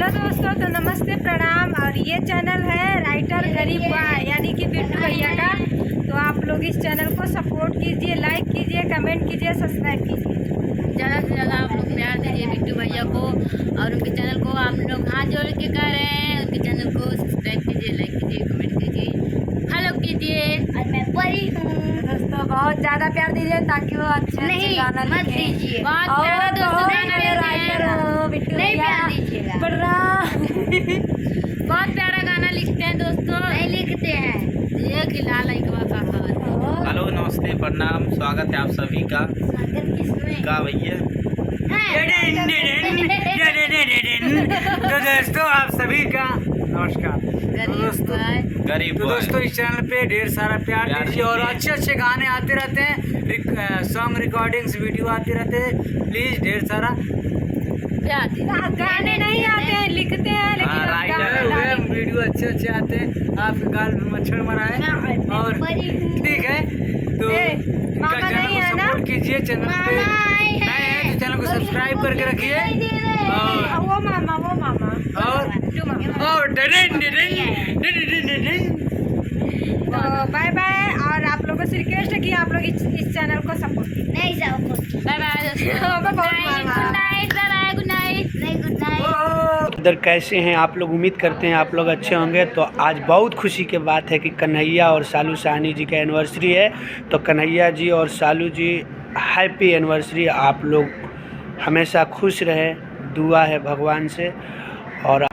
Hello दोस्तों, तो नमस्ते प्रणाम। और ये चैनल है राइटर गरीब बॉय यानी कि बिट्टू भैया का। तो आप लोग इस चैनल को सपोर्ट कीजिए, लाइक कीजिए, कमेंट कीजिए, सब्सक्राइब कीजिए। ज़्यादा से ज़्यादा आप लोग प्यार दीजिए बिट्टू भैया को, और उनके चैनल को हम लोग हाथ जोड़ के कह रहे हैं। उनके चैनल को सब्सक्राइब कीजिए, लाइक कीजिए, कमेंट कीजिए, फॉलो कीजिए। और मैं परी हूँ। दोस्तों बहुत ज़्यादा प्यार दीजिए ताकि वो अच्छे गाना मत लिखे। दीजिए। बहुत और प्यारा दोस्तों, बहुत नहीं बड़े राइटर हो बिट्टू नहीं भैया। प्यार दीजिएगा। बड़ा बहुत प्यारा गाना लिखते हैं दोस्तों। नहीं लिखते हैं। ये खिला लाइकवा का हाथ। हेलो, नमस्ते, प्रणाम, स्वागत है आप सभी का। स्वागत किसमें? का भैया तो दोस्तों आप सभी का नमस्कार। गरीब तो बॉय। दोस्तों इस चैनल पे ढेर सारा प्यार प्यार दीजिए और दीजिए। अच्छे अच्छे गाने आते रहते हैं, सॉन्ग रिकॉर्डिंग्स वीडियो आते रहते हैं। प्लीज ढेर सारा प्यार दीजिए। गाने नहीं आते हैं, लिखते हैं लेकिन हाँ, अब गाने राइटर हुए डालेंगे। वीडियो अच्छे अच्छे आते हैं। आपके गाल में मच्छर मरा है और ठीक है। तो इनका मामा चैनल नहीं को है ना? सपोर्ट कीजिए। चैनल पे नए हैं तो चैनल को सब्सक्राइब करके रखिए वो मामा और बिट्टू मामा। और तो बाय बाय। और आप लोगों से रिक्वेस्ट है कि आप लोग इस चैनल को सपोर्ट कीजिए। नहीं सपोर्ट। बाय बाय दोस्तों। बहुत good night, bye bye, good night. नहीं गुड नाइट। इधर कैसे हैं आप लोग? उम्मीद करते हैं आप लोग अच्छे होंगे। तो आज बहुत खुशी की बात है कि कन्हैया और सालू साहनी जी का एनिवर्सरी है। तो कन्हैया जी और सालू जी हैप्पी एनिवर्सरी। आप लोग हमेशा खुश रहें, दुआ है भगवान से। और